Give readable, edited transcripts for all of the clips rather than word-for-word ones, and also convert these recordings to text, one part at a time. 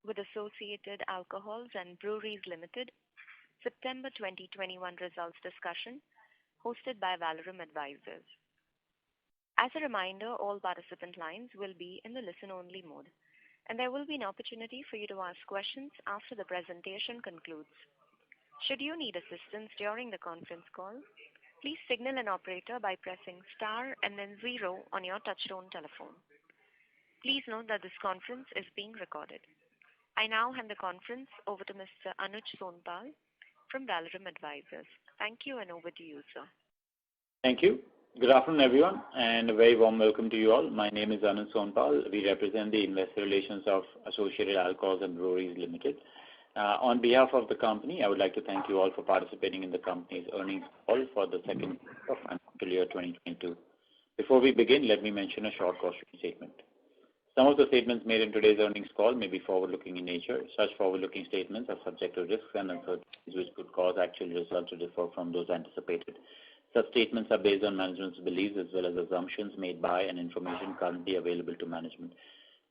with Associated Alcohols and Breweries Limited, September 2021 results discussion hosted by Valorum Advisors. As a reminder, all participant lines will be in the listen-only mode, and there will be an opportunity for you to ask questions after the presentation concludes. Should you need assistance during the conference call, please signal an operator by pressing star and then 0 on your touchtone telephone. Please note that this conference is being recorded. I now hand the conference over to Mr. Anuj Sonpal from Valorum Advisors. Thank you, and over to you, sir. Thank you. Good afternoon, everyone, and a very warm welcome to you all. My name is Anuj Sonpal. We represent the investor relations of Associated Alcohols and Breweries Limited. On behalf of the company, I would like to thank you all for participating in the company's earnings call for the second quarter of financial year 2022. Before we begin, let me mention a short cautionary statement. Some of the statements made in today's earnings call may be forward-looking in nature. Such forward-looking statements are subject to risks and uncertainties which could cause actual results to differ from those anticipated. Such statements are based on management's beliefs as well as assumptions made by and information currently available to management.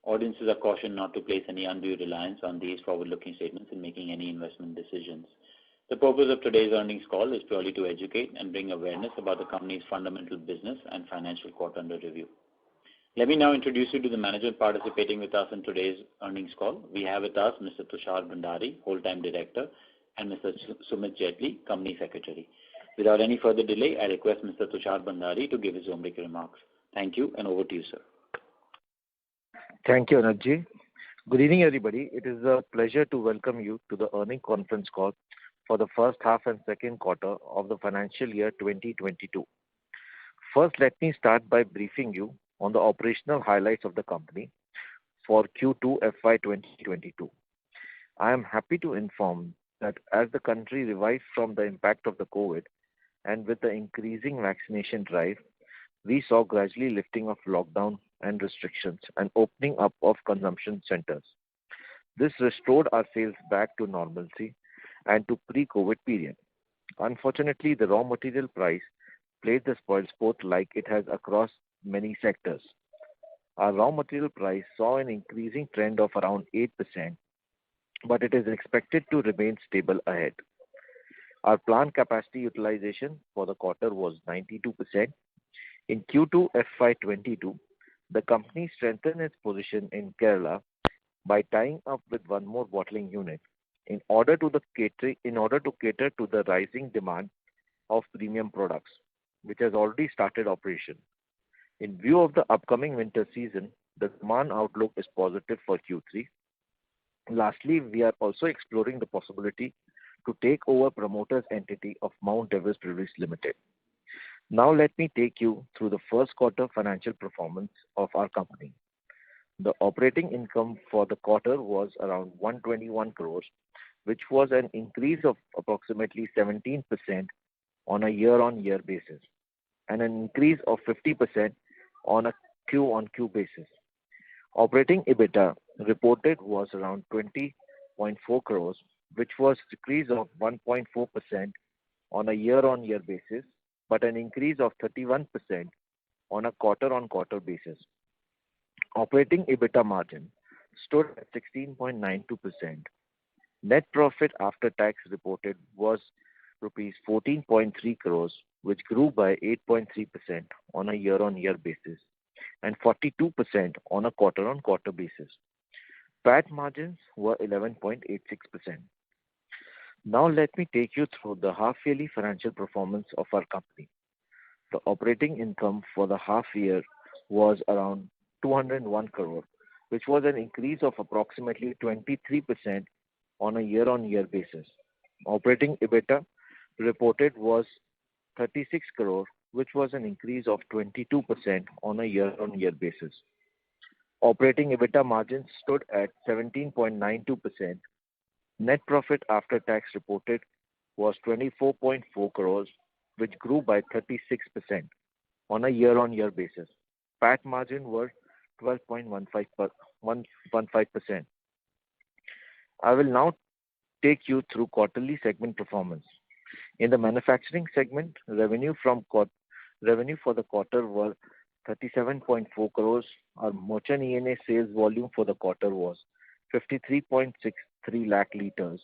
Audiences are cautioned not to place any undue reliance on these forward-looking statements in making any investment decisions. The purpose of today's earnings call is purely to educate and bring awareness about the company's fundamental business and financial quarter under review. Let me now introduce you to the management participating with us in today's earnings call. We have with us Mr. Tushar Bhandari, Whole-Time Director, and Mr. Sumit Jetli, Company Secretary. Without any further delay, I request Mr. Tushar Bhandari to give his opening remarks. Thank you, and over to you, sir. Thank you, Anujji. Good evening, everybody. It is a pleasure to welcome you to the earnings conference call for the first half and second quarter of the financial year 2022. First, let me start by briefing you on the operational highlights of the company for Q2 FY 2022. I am happy to inform that as the country revives from the impact of the COVID and with the increasing vaccination drive, we saw gradually lifting of lockdown and restrictions and opening up of consumption centers. This restored our sales back to normalcy and to pre-COVID period. Unfortunately, the raw material price played the spoilsport like it has across many sectors. Our raw material price saw an increasing trend of around 8%, but it is expected to remain stable ahead. Our plant capacity utilization for the quarter was 92%. In Q2 FY 22, the company strengthened its position in Kerala by tying up with one more bottling unit in order to cater to the rising demand of premium products, which has already started operation. In view of the upcoming winter season, the demand outlook is positive for Q3. Lastly, we are also exploring the possibility to take over promoter's entity of Mount Everest Breweries Limited. Now let me take you through the first quarter financial performance of our company. The operating income for the quarter was around 121 crores, which was an increase of approximately 17% on a year-on-year basis and an increase of 50% on a Q-on-Q basis. Operating EBITDA reported was around 20.4 crores, which was a decrease of 1.4% on a year-on-year basis, but an increase of 31% on a quarter-on-quarter basis. Operating EBITDA margin stood at 16.92%. Net profit after tax reported was rupees 14.3 crores, which grew by 8.3% on a year-on-year basis and 42% on a quarter-on-quarter basis. PAT margins were 11.86%. Now let me take you through the half-yearly financial performance of our company. The operating income for the half year was around 201 crore, which was an increase of approximately 23% on a year-on-year basis. Operating EBITDA reported was 36 crore, which was an increase of 22% on a year-on-year basis. Operating EBITDA margin stood at 17.92%. Net profit after tax reported was 24.4 crores, which grew by 36% on a year-on-year basis. PAT margin were 12.15%. I will now take you through quarterly segment performance. In the manufacturing segment, revenue for the quarter were 37.4 crores. Our merchant ENA sales volume for the quarter was 53.63 lakh liters,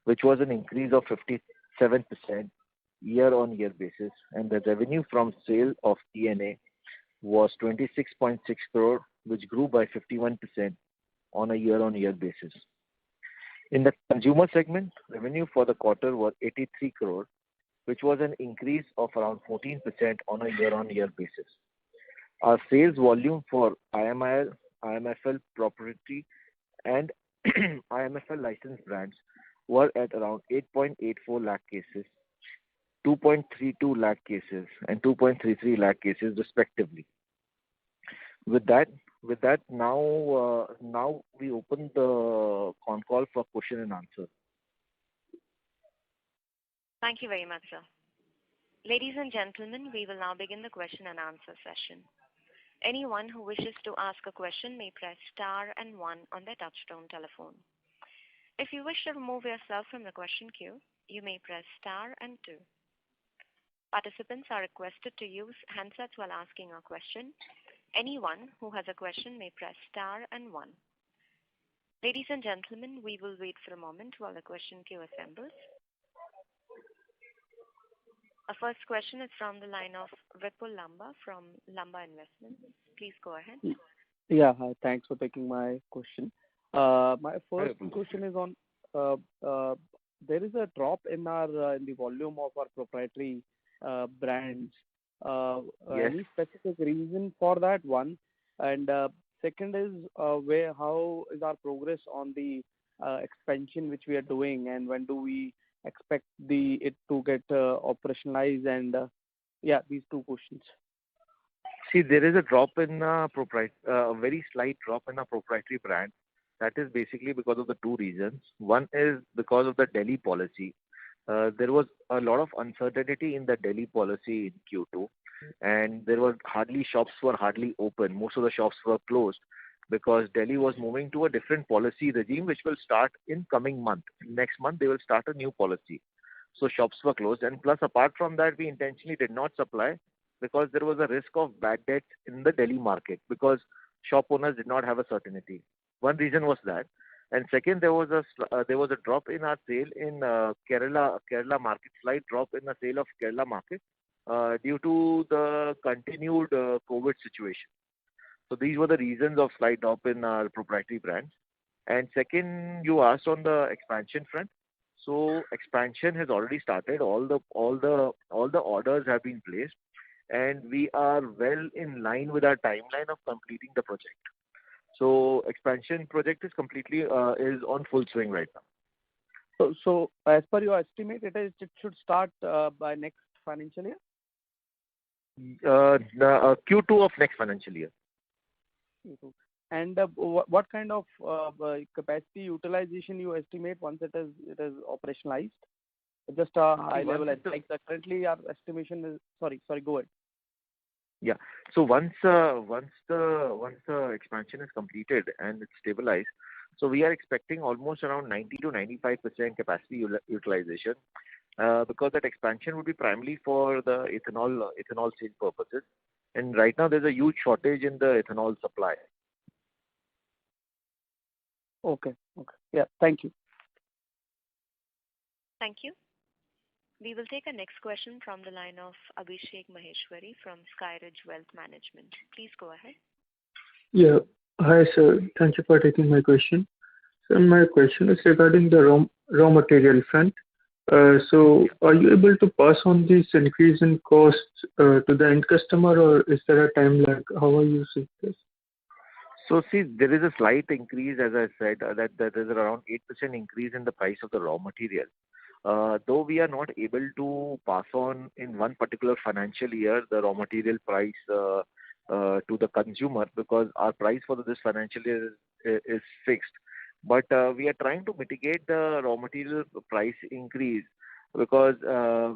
which was an increase of 57% year-on-year basis, and the revenue from sale of TNA was 26.6 crore, which grew by 51% on a year-on-year basis. In the consumer segment, revenue for the quarter was 83 crore, which was an increase of around 14% on a year-on-year basis. Our sales volume for IMIL, IMFL proprietary and IMFL licensed brands were at around 8.84 lakh cases, 2.32 lakh cases and 2.33 lakh cases respectively. With that, now we open the con call for question and answer. Thank you very much, sir. Ladies and gentlemen, we will now begin the question and answer session. Anyone who wishes to ask a question may press star and one on their touchtone telephone. If you wish to remove yourself from the question queue, you may press star and two. Participants are requested to use handsets while asking a question. Anyone who has a question may press star and one. Ladies and gentlemen, we will wait for a moment while the question queue assembles. Our first question is from the line of Vipul Lamba from Lamba Investments. Please go ahead. Yeah, hi. Thanks for taking my question. My first question is on there is a drop in our in the volume of our proprietary brands. Yes. Any specific reason for that? One, and second is how is our progress on the expansion which we are doing, and when do we expect it to get operationalized? And these two questions. See, there is a drop in a very slight drop in a proprietary brand. That is basically because of the two reasons. One is because of the Delhi policy. There was a lot of uncertainty in the Delhi policy in Q2, and shops were hardly open. Most of the shops were closed because Delhi was moving to a different policy regime, which will start in coming month. Next month, they will start a new policy. So shops were closed. And plus, apart from that, we intentionally did not supply because there was a risk of bad debt in the Delhi market because shop owners did not have a certainty. One reason was that. And second, there was a drop in our sale in Kerala market, slight drop in the sale of Kerala market due to the continued COVID situation. So these were the reasons of slight drop in our proprietary brands. And second, you asked on the expansion front. So expansion has already started. All the orders have been placed, and we are well in line with our timeline of completing the project. So expansion project is completely is on full swing right now. So as per your estimate, it should start by next financial year? Q2 of next financial year. And what kind of capacity utilization you estimate once it is operationalized? Just a high level. Like currently our estimation is. Sorry, go ahead. Yeah. So once the expansion is completed and it's stabilized, so we are expecting almost around 90 to 95% capacity utilization, because that expansion would be primarily for the ethanol sale purposes. And right now there's a huge shortage in the ethanol supply. Okay. Yeah. Thank you. Thank you. We will take a next question from the line of Abhishek Maheshwari from Skyridge Wealth Management. Please go ahead. Yeah. Hi, sir. Thank you for taking my question. So my question is regarding the raw material front. So are you able to pass on this increase in costs to the end customer, or is there a time lag? How are you seeing this? So see, there is a slight increase, as I said, that there is around 8% increase in the price of the raw material. Though we are not able to pass on in one particular financial year the raw material price to the consumer, because our price for this financial year is fixed. But we are trying to mitigate the raw material price increase, because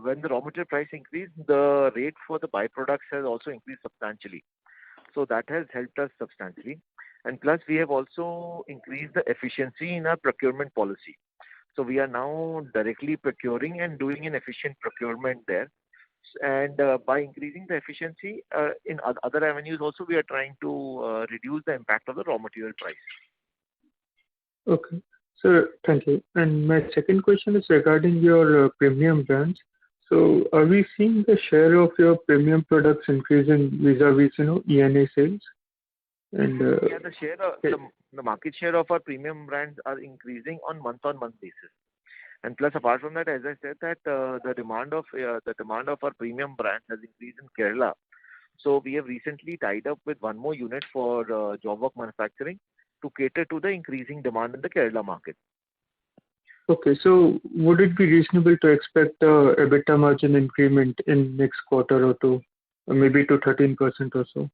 when the raw material price increased, the rate for the byproducts has also increased substantially. So that has helped us substantially. And plus, we have also increased the efficiency in our procurement policy. So we are now directly procuring and doing an efficient procurement there. And by increasing the efficiency in other avenues also, we are trying to reduce the impact of the raw material price. Okay. So thank you. And my second question is regarding your premium brands. So are we seeing the share of your premium products increasing vis-a-vis, ENA sales? And Yeah, the market share of our premium brands are increasing on month-on-month basis. And plus, apart from that, as I said, that the demand of our premium brands has increased in Kerala. So we have recently tied up with one more unit for job work manufacturing to cater to the increasing demand in the Kerala market. okay, so would it be reasonable to expect EBITDA margin increment in next quarter or two, or maybe to 13% or so?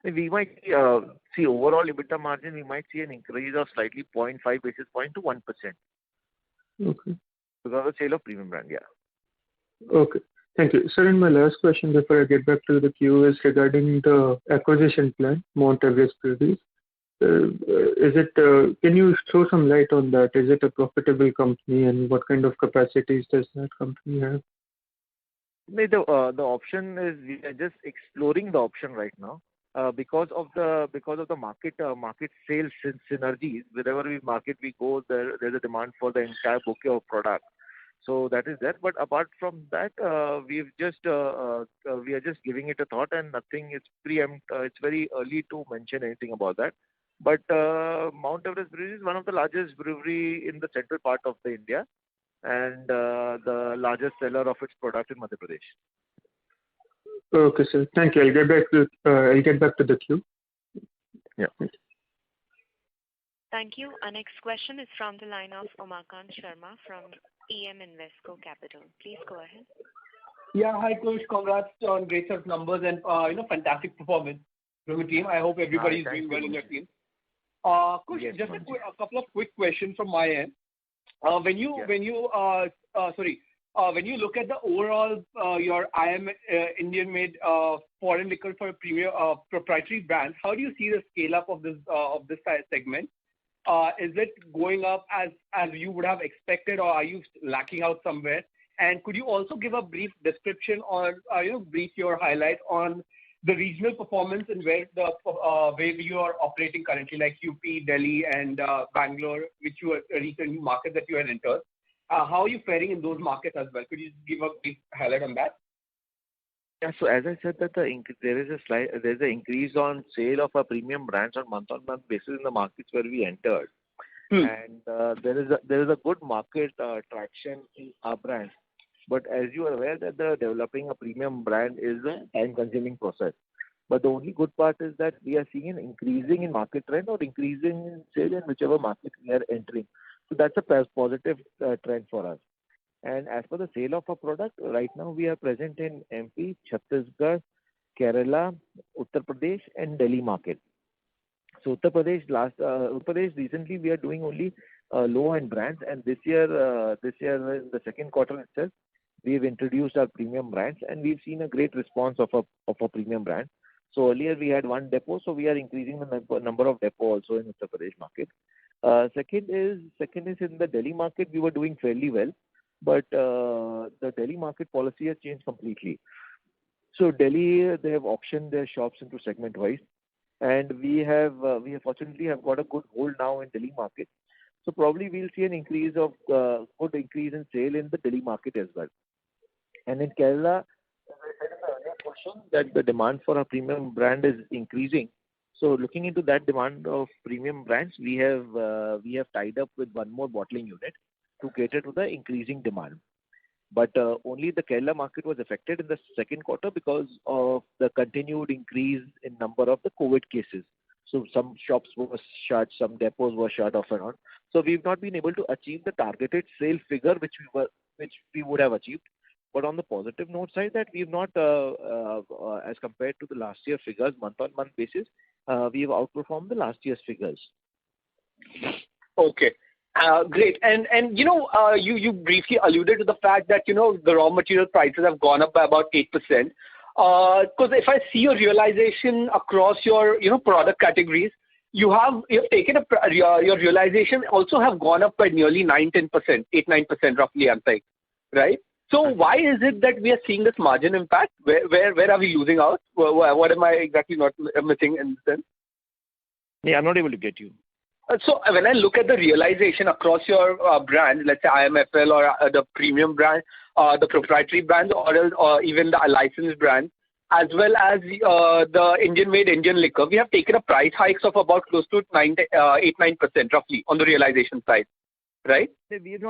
We might see overall EBITDA margin, we might see an increase of slightly 0.5 basis point to 1% Okay. because of the sale of premium brand. Yeah. Okay. Thank you. Sir, and my last question before I get back to the queue is regarding the acquisition plan, Mount Everest Breweries. Can you throw some light on that? Is it a profitable company, and what kind of capacities does that company have? The option is we are just exploring the option right now. Because of the market sales synergies, wherever we go, there's a demand for the entire bouquet of product. So that is there. But apart from that, we are just giving it a thought, and nothing. It's very early to mention anything about that. But Mount Everest Brewery is one of the largest brewery in the central part of the India, and the largest seller of its product in Madhya Pradesh. Okay, sir. Thank you. I'll get back to the queue. Yeah. Thank you. Our next question is from the line of Umakant Sharma from EM Investco Capital. Please go ahead. Yeah, hi, Kush. Congrats on great set of numbers and fantastic performance from the team. I hope everybody is doing well in your team. Kush, Yes, just a couple of quick questions from my end. When you look at the overall your IM Indian-made foreign liquor for premium proprietary brands, how do you see the scale up of this segment? Is it going up as you would have expected, or are you lacking out somewhere? And could you also give a brief description or brief your highlight on the regional performance and where you are operating currently, like UP, Delhi, and Bangalore, which you are recent market that you had entered? How are you faring in those markets as well? Could you give a brief highlight on that? Yeah. So as I said, that there's an increase on sale of our premium brands on month-on-month basis in the markets where we entered, and there is a good market traction in our brands. But as you are aware that developing a premium brand is a time-consuming process. But the only good part is that we are seeing an increasing in market trend or increasing in sale in whichever market we are entering. So that's a positive trend for us. And as for the sale of our product, right now we are present in MP, Chhattisgarh, Kerala, Uttar Pradesh, and Delhi market. So Uttar Pradesh recently we are doing only low-end brands, and this year in the second quarter itself, we've introduced our premium brands, and we've seen a great response of our premium brand. So earlier we had one depot, so we are increasing the number of depot also in Uttar Pradesh market. Second is in the Delhi market we were doing fairly well, but the Delhi market policy has changed completely. So Delhi, they have auctioned their shops into segment wise, and we fortunately have got a good hold now in Delhi market. So probably we'll see an increase in sale in the Delhi market as well. And in Kerala, as I said in the earlier question, that the demand for our premium brand is increasing. So looking into that demand of premium brands, we have tied up with one more bottling unit to cater to the increasing demand. But only the Kerala market was affected in the second quarter because of the continued increase in number of the COVID cases. So some shops were shut, some depots were shut off and on. So we've not been able to achieve the targeted sale figure which we would have achieved. But on the positive note side, that we've not, as compared to the last year figures, month-on-month basis, we have outperformed the last year's figures. Okay. Great. And you briefly alluded to the fact that, the raw material prices have gone up by about 8%. Because if I see your realization across your, product categories, you have taken your realization also have gone up by nearly 9-10%, 8-9% roughly, I'm saying, right? So why is it that we are seeing this margin impact? Where are we losing out? What am I exactly not missing in this sense? Yeah, I'm not able to get you. So when I look at the realization across your brands, let's say IMFL or the premium brand, the proprietary brands, or even the licensed brands, as well as the Indian-made Indian liquor, we have taken a price hikes of about close to 8-9% roughly on the realization side, right? We've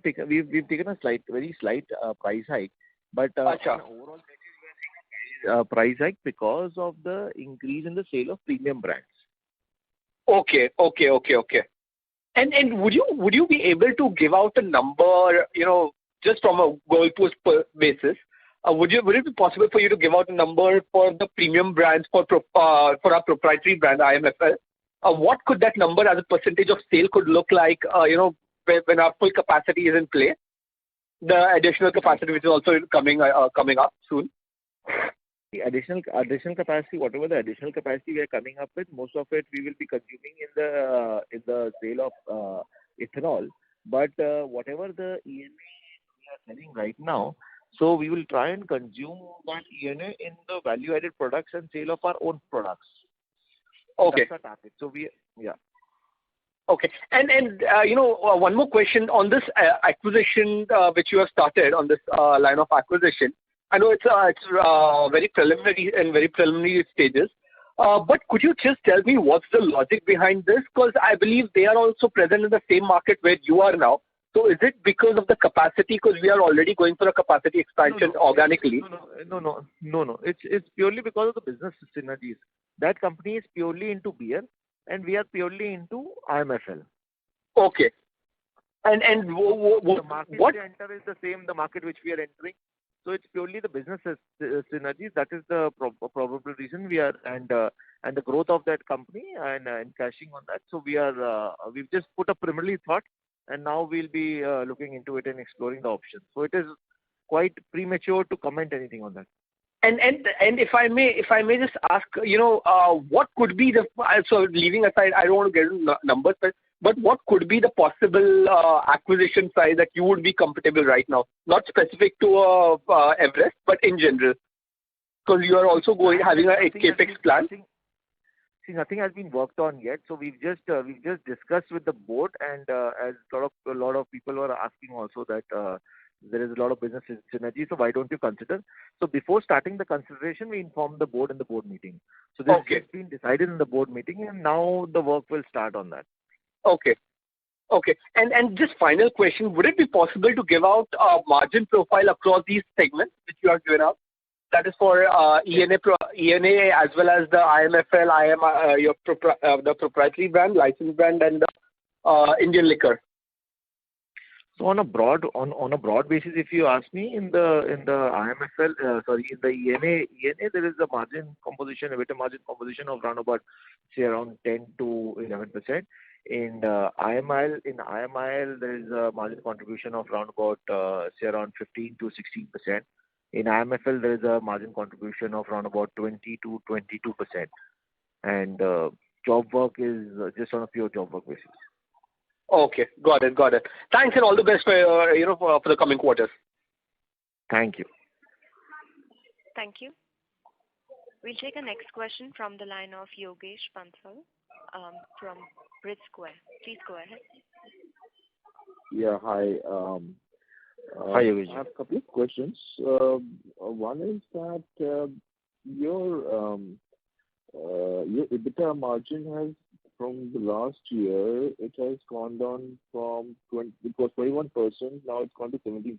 taken a very slight price hike, but on an overall basis, price hike because of the increase in the sale of premium brands. Okay. And would you be able to give out a number, just from a goalpost basis? Would it be possible for you to give out a number for the premium brands for our proprietary brand IMFL? What could that number as a percentage of sale could look like? When our full capacity is in play, the additional capacity which is also coming up soon. The additional capacity, whatever the additional capacity we are coming up with, most of it we will be consuming in the sale of ethanol. But whatever the ENA we are selling right now, so we will try and consume that ENA in the value-added products and sale of our own products. Okay. That's our target. So Okay. And one more question on this acquisition which you have started on this line of acquisition. I know it's very preliminary stages. But could you just tell me what's the logic behind this? Because I believe they are also present in the same market where you are now. So is it because of the capacity? Because we are already going for a capacity expansion organically. No. It's purely because of the business synergies. That company is purely into beer, and we are purely into IMFL. Okay. And the market we enter is the same, the market which we are entering. So it's purely the business synergies. That is the probable reason we are, and the growth of that company and cashing on that. So we've just put a preliminary thought, and now we'll be looking into it and exploring the options. So it is quite premature to comment anything on that. And if I may just ask, what could be so leaving aside, I don't want to get into numbers, but what could be the possible acquisition size that you would be comfortable right now? Not specific to Everest, but in general, because you are also having a capex plan. See, nothing has been worked on yet. So we've just discussed with the board, and as a lot of people were asking also that there is a lot of business synergy. So why don't you consider? So before starting the consideration, we informed the board in the board meeting. So this has been decided in the board meeting, and now the work will start on that. Okay. And just final question, would it be possible to give out a margin profile across these segments which you have given out? That is for ENA as well as the IMFL, the proprietary brand, licensed brand, and the Indian liquor. So on a broad basis, if you ask me, in the IMFL, in the ENA, there is a margin composition, EBITDA margin composition of around 10 to 11%. In IMIL, there is a margin contribution of around 15 to 16%. In IMFL, there is a margin contribution of around 20 to 22%. And job work is just on a pure job work basis. Okay, got it. Thanks, and all the best for the coming quarters. Thank you. Thank you. We'll take a next question from the line of Yogesh Pansal from Bridge Square. Please go ahead. Yeah, hi. Hi, Yogesh. I have a couple of questions. One is that your EBITDA margin has, from the last year, it has gone down from it was 21%, now it's gone to 17%.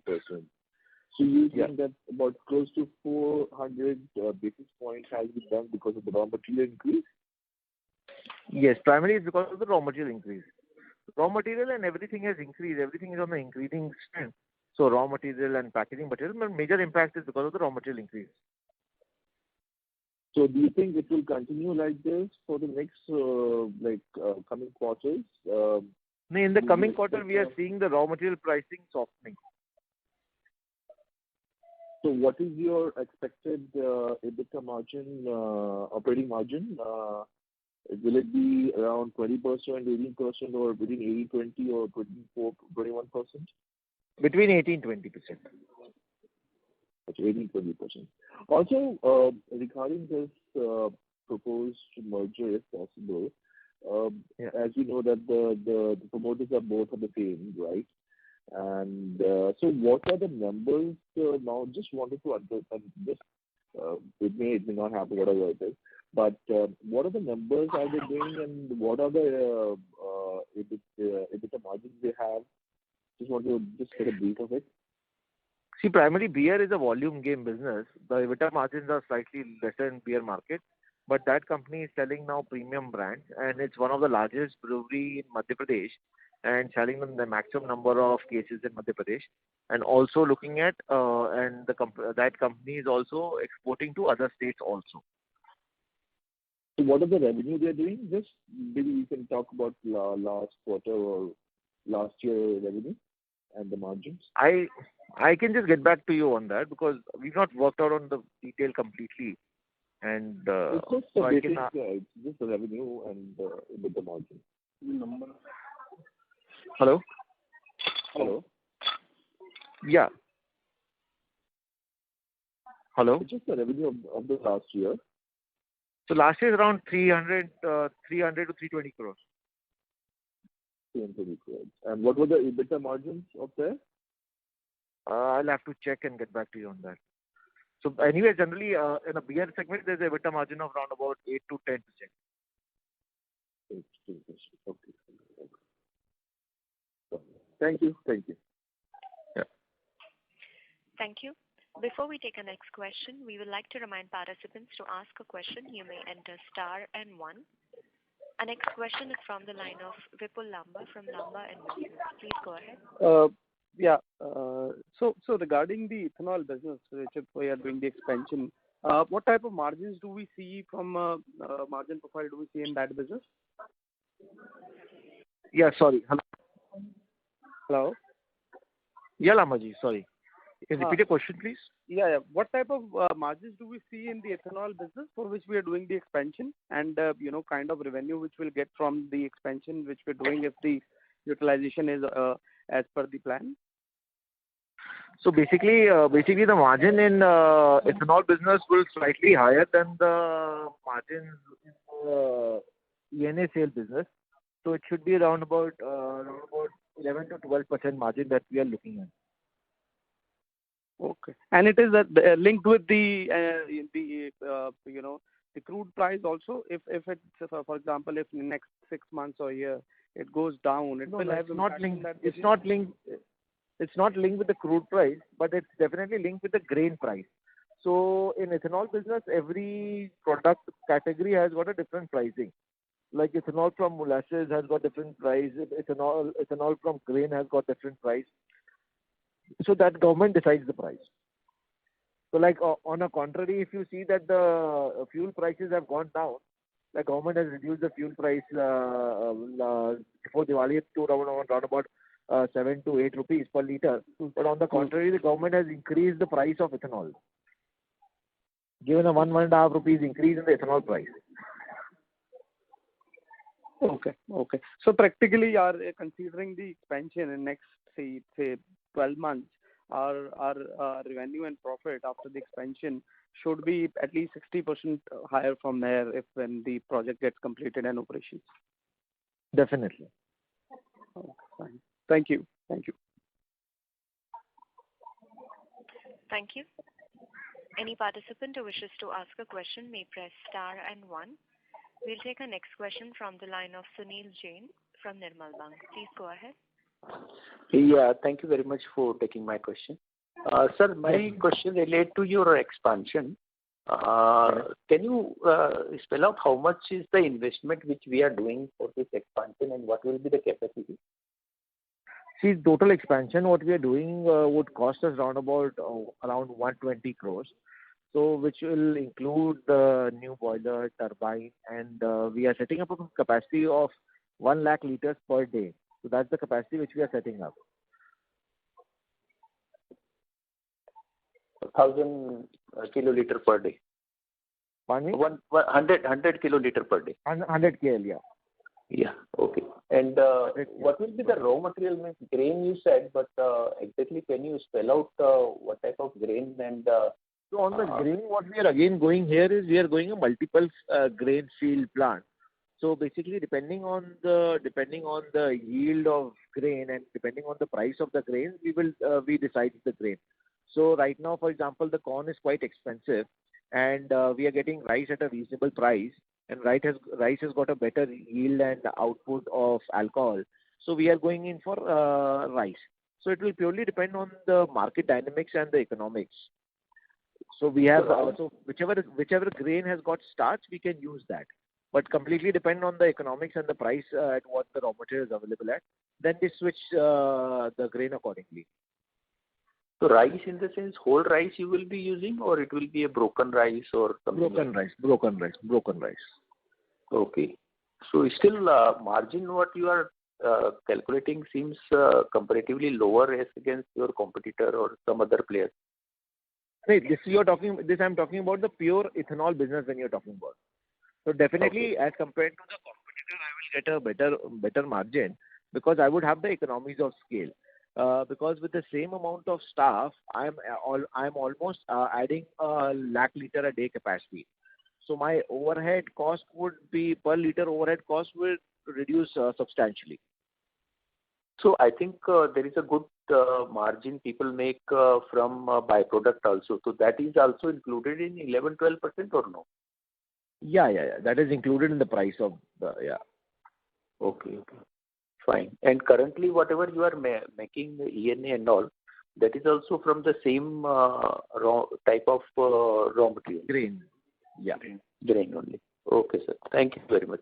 So you think that about close to 400 basis points has been done because of the raw material increase? Yes, primarily it's because of the raw material increase. Raw material and everything has increased. Everything is on the increasing trend. So raw material and packaging material, but major impact is because of the raw material increase. So do you think it will continue like this for the next coming quarters? In the coming quarter, we are seeing the raw material pricing softening. So what is your expected EBITDA margin, operating margin? Will it be around 20%, 18%, or between 80-20 or 24-21%? Between 18-20%. Okay, 18-20%. Also, regarding this proposed merger, if possible, as you know that the promoters are both are the same, right? And so what are the numbers now? Just wanted to understand this. It may not happen, whatever it is. But what are the numbers are they doing, and what are the EBITDA margins they have? Just want to just get a brief of it. See, primarily beer is a volume game business. The EBITDA margins are slightly lesser in beer market, but that company is selling now premium brands, and it's one of the largest brewery in Madhya Pradesh, and selling them the maximum number of cases in Madhya Pradesh, and also looking at that company is also exporting to other states also. So what are the revenue they're doing? Just maybe you can talk about last quarter or last year revenue and the margins. I can just get back to you on that because we've not worked out on the detail completely. And it's just so the basic, it's just the revenue and the margin. Number. Hello? Hello? Yeah. Hello? It's just the revenue of the last year. So last year is around 300 to 320 crores. 320 crores. And what were the EBITDA margins of there? I'll have to check and get back to you on that. So anyway, generally in a beer segment, there's a EBITDA margin of around about 8 to 10%. 8 to 10%. Okay. Thank you. Yeah. Thank you. Before we take our next question, we would like to remind participants to ask a question. You may enter star and 1. Our next question is from the line of Vipul Lamba from Lamba Investments. Please go ahead. So regarding the ethanol business, which we are doing the expansion, what type of margins do we see from margin profile do we see in that business? Yeah, sorry. Hello? Yeah, Lamaji, sorry. Can you repeat the question, please? Yeah. What type of margins do we see in the ethanol business for which we are doing the expansion, and kind of revenue which we'll get from the expansion which we're doing if the utilization is as per the plan? So basically the margin in ethanol business will slightly higher than the margins in ENA sale business. So it should be around about 11 to 12% margin that we are looking at. Okay. And it is linked with the crude price also. If it's for example, if in the next 6 months or a year it goes down, it will have not linked. It's not linked. It's not linked with the crude price, but it's definitely linked with the grain price. So in ethanol business, every product category has got a different pricing. Like ethanol from molasses has got different price. Ethanol from grain has got different price. So that government decides the price. So like on a contrary, if you see that the fuel prices have gone down, the government has reduced the fuel price before Diwali to around about 7 to 8 rupees per liter. But on the contrary, the government has increased the price of ethanol, given a 1.5 rupees increase in the ethanol price. Okay. So practically, are considering the expansion in next say 12 months, our revenue and profit after the expansion should be at least 60% higher from there when the project gets completed and operations. Definitely. Okay, fine. Thank you. Thank you. Any participant who wishes to ask a question may press star and 1. We'll take our next question from the line of Sunil Jain from Nirmal Bang. Please go ahead. Yeah, thank you very much for taking my question. Sir, my question relates to your expansion. Can you spell out how much is the investment which we are doing for this expansion and what will be the capacity? See, total expansion, what we are doing would cost us around 120 crores. So which will include the new boiler, turbine, and we are setting up a capacity of 1 lakh liters per day. So that's the capacity which we are setting up. 1,000 kiloliter per day. Pardon me? 100 kiloliter per day. 100 KL, yeah. Yeah, okay. And what will be the raw material? Means grain you said, but exactly can you spell out what type of grain and... So on the grain, what we are again going here is we are going a multiple grain field plant. So basically, depending on the yield of grain and depending on the price of the grain, we decide the grain. So right now, for example, the corn is quite expensive, and we are getting rice at a reasonable price, and rice has got a better yield and output of alcohol. So we are going in for rice. So it will purely depend on the market dynamics and the economics. So we have so whichever grain has got starch, we can use that. But completely depend on the economics and the price at what the raw material is available at. Then we switch the grain accordingly. So rice in the sense whole rice you will be using, or it will be a broken rice or something? Broken rice. Okay. So still margin what you are calculating seems comparatively lower as against your competitor or some other players. Right, I'm talking about the pure ethanol business when you're talking about. So definitely, as compared to the competitor, I will get a better margin because I would have the economies of scale. Because with the same amount of staff, I'm almost adding a lakh liter a day capacity. So my overhead cost would be per liter overhead cost will reduce substantially. So I think there is a good margin people make from byproduct also. So that is also included in 11-12% or no? Yeah. That is included in the price of the, yeah. Okay. Fine. And currently, whatever you are making ENA and all, that is also from the same raw type of raw material? Grain. Yeah. Grain only. Okay, sir. Thank you very much.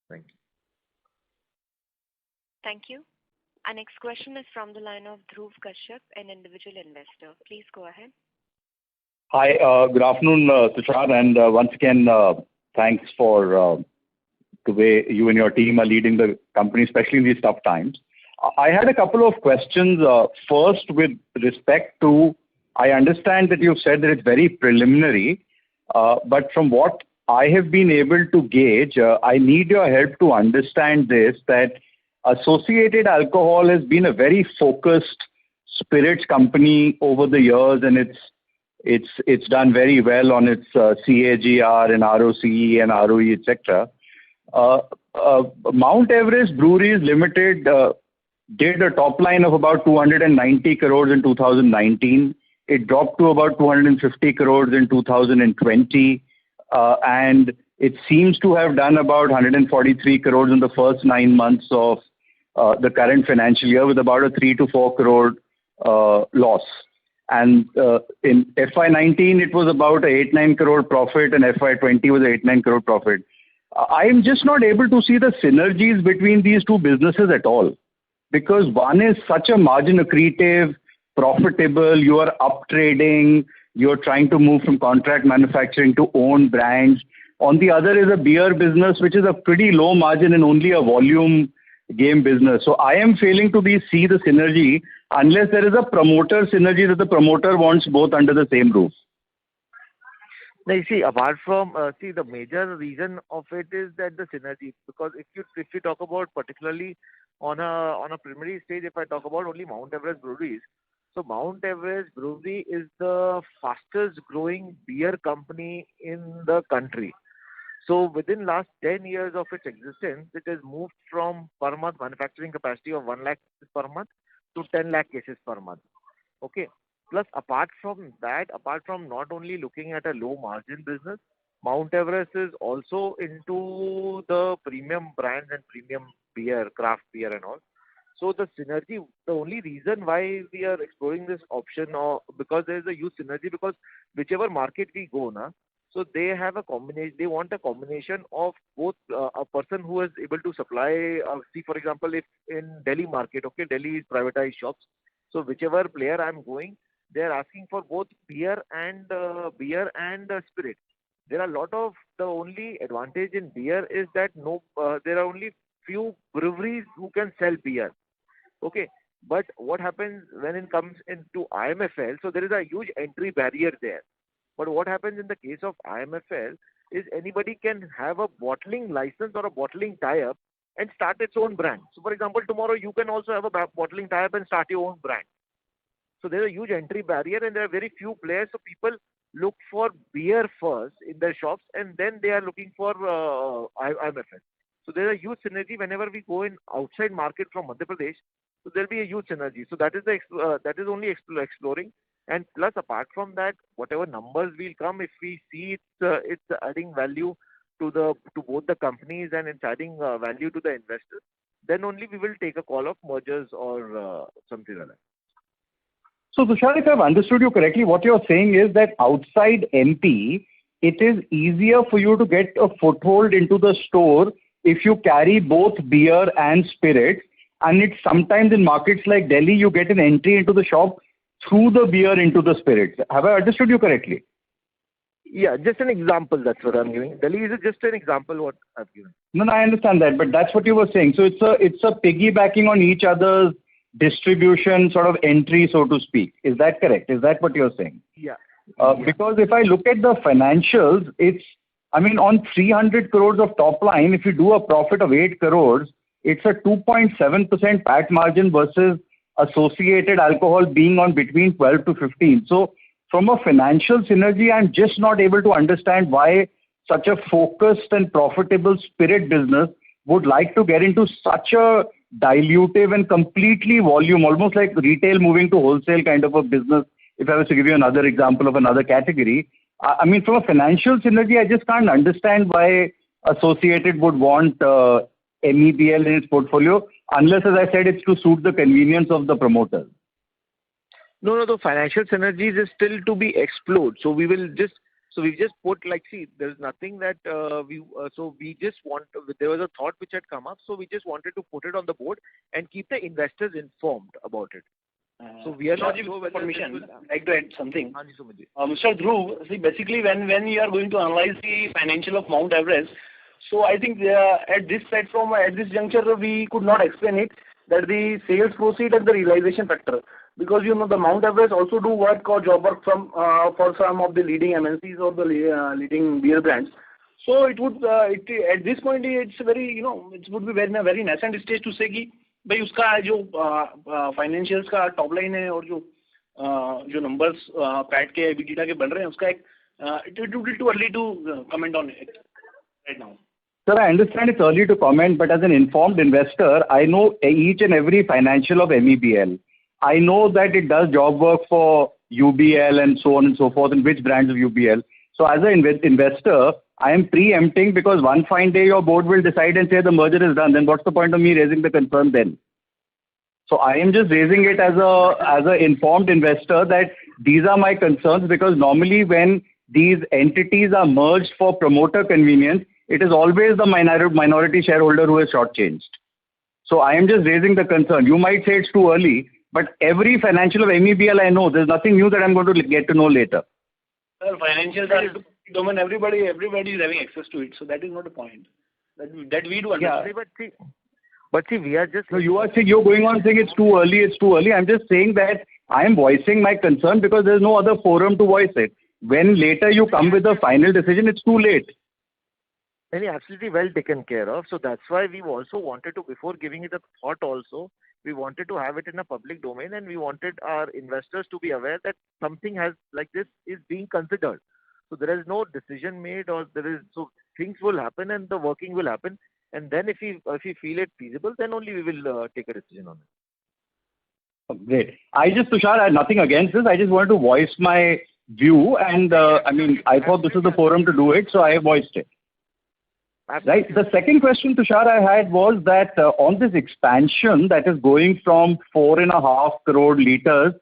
Thank you. Thank you. Our next question is from the line of Dhruv Kashyap, an individual investor. Please go ahead. Hi, good afternoon, Tushar, and once again, thanks for the way you and your team are leading the company, especially in these tough times. I had a couple of questions. First, with respect to, I understand that you've said that it's very preliminary, but from what I have been able to gauge, I need your help to understand this, that Associated Alcohol has been a very focused spirits company over the years, and it's done very well on its CAGR and ROCE and ROE, etc. Mount Everest Breweries Limited did a top line of about 290 crores in 2019. It dropped to about 250 crores in 2020, and it seems to have done about 143 crores in the first 9 months of the current financial year, with about a 3 to 4 crore loss. And in FY19, it was about a 8-9 crore profit, and FY20 was a 8-9 crore profit. I am just not able to see the synergies between these two businesses at all, because one is such a margin accretive, profitable, you are up trading, you're trying to move from contract manufacturing to own brands. On the other is a beer business, which is a pretty low margin and only a volume game business. So I am failing to see the synergy unless there is a promoter synergy that the promoter wants both under the same roof. Now, you see, apart from the major reason of it is that the synergy, because if you talk about particularly on a preliminary stage, if I talk about only Mount Everest Breweries, so Mount Everest Brewery is the fastest growing beer company in the country. So within last 10 years of its existence, it has moved from per month manufacturing capacity of 1 lakh cases per month to 10 lakh cases per month. Okay. Plus, apart from not only looking at a low margin business, Mount Everest is also into the premium brands and premium beer, craft beer and all. So the synergy, the only reason why we are exploring this option, because there is a huge synergy, because whichever market we go now, so they have a combination. They want a combination of both a person who is able to supply. See, for example, if in Delhi market, okay, Delhi is privatized shops. So whichever player I'm going, they are asking for both beer and spirit. There are a lot of, the only advantage in beer is that there are only few breweries who can sell beer. Okay, but what happens when it comes into IMFL? So there is a huge entry barrier there. But what happens in the case of IMFL is anybody can have a bottling license or a bottling tie-up and start its own brand. So for example, tomorrow you can also have a bottling tie-up and start your own brand. So there's a huge entry barrier and there are very few players. So people look for beer first in their shops, and then they are looking for IMFL. So there is a huge synergy whenever we go in outside market from Madhya Pradesh. So there will be a huge synergy. So that is that is only exploring. And plus, apart from that, whatever numbers will come, if we see it's adding value to both the companies and it's adding value to the investors, then only we will take a call of mergers or something like that. So Tushar, if I've understood you correctly, what you're saying is that outside MP, it is easier for you to get a foothold into the store if you carry both beer and spirits, and it's sometimes in markets like Delhi, you get an entry into the shop through the beer into the spirits. Have I understood you correctly? Yeah, just an example, that's what I'm giving. Delhi is just an example what I've given. No, I understand that, but that's what you were saying. So it's a piggybacking on each other's distribution sort of entry, so to speak. Is that correct? Is that what you're saying? Yeah. Because if I look at the financials, on 300 crores of top line, if you do a profit of 8 crores, it's a 2.7% PAT margin versus associated alcohol being on between 12 to 15. So from a financial synergy, I'm just not able to understand why such a focused and profitable spirit business would like to get into such a dilutive and completely volume, almost like retail moving to wholesale kind of a business. If I was to give you another example of another category, from a financial synergy, I just can't understand why Associated would want MEBL in its portfolio, unless, as I said, it's to suit the convenience of the promoters. No, the financial synergies is still to be explored. So we've just put there's nothing that we just want, there was a thought which had come up, so we just wanted to put it on the board and keep the investors informed about it. So we are not sure whether permission. I'd like to add something. Mr. Dhruv, see, basically when you are going to analyze the financial of Mount Everest, so I think at this platform, at this juncture, we could not explain it, that the sales proceed and the realization factor. Because the Mount Everest also do work or job work for some of the leading MNCs or the leading beer brands. So it would at this point it's very it would be very in a very nascent stage to say कि भाई उसका जो financials का top line है और जो numbers PAT के EBITDA के बन रहे हैं उसका एक it would be too early to comment on it right now. Sir, I understand it's early to comment, but as an informed investor, I know each and every financial of MEBL. I know that it does job work for UBL and so on and so forth, and which brands of UBL. So as an investor, I am preempting because one fine day your board will decide and say the merger is done. Then what's the point of me raising the concern then? So I am just raising it as a informed investor that these are my concerns, because normally when these entities are merged for promoter convenience, it is always the minority shareholder who is shortchanged. So I am just raising the concern. You might say it's too early, but every financial of MEBL I know. There's nothing new that I'm going to get to know later. Well, financials are domain. Everybody is having access to it. So that is not a point. That we do understand. Yeah, but see, we are just... So you are saying, you're going on saying it's too early. I'm just saying that I am voicing my concern because there's no other forum to voice it. When later you come with a final decision, it's too late. And absolutely well taken care of. So that's why we also wanted to, before giving it a thought also, we wanted to have it in a public domain, and we wanted our investors to be aware that something like this is being considered. So there is no decision made, so things will happen and the working will happen. And then if we feel it feasible, then only we will take a decision on it. Great. Tushar, I had nothing against this. I just wanted to voice my view, and I thought this was the forum to do it, so I voiced it. Right. The second question, Tushar, I had was that on this expansion that is going from 4.5 crore liters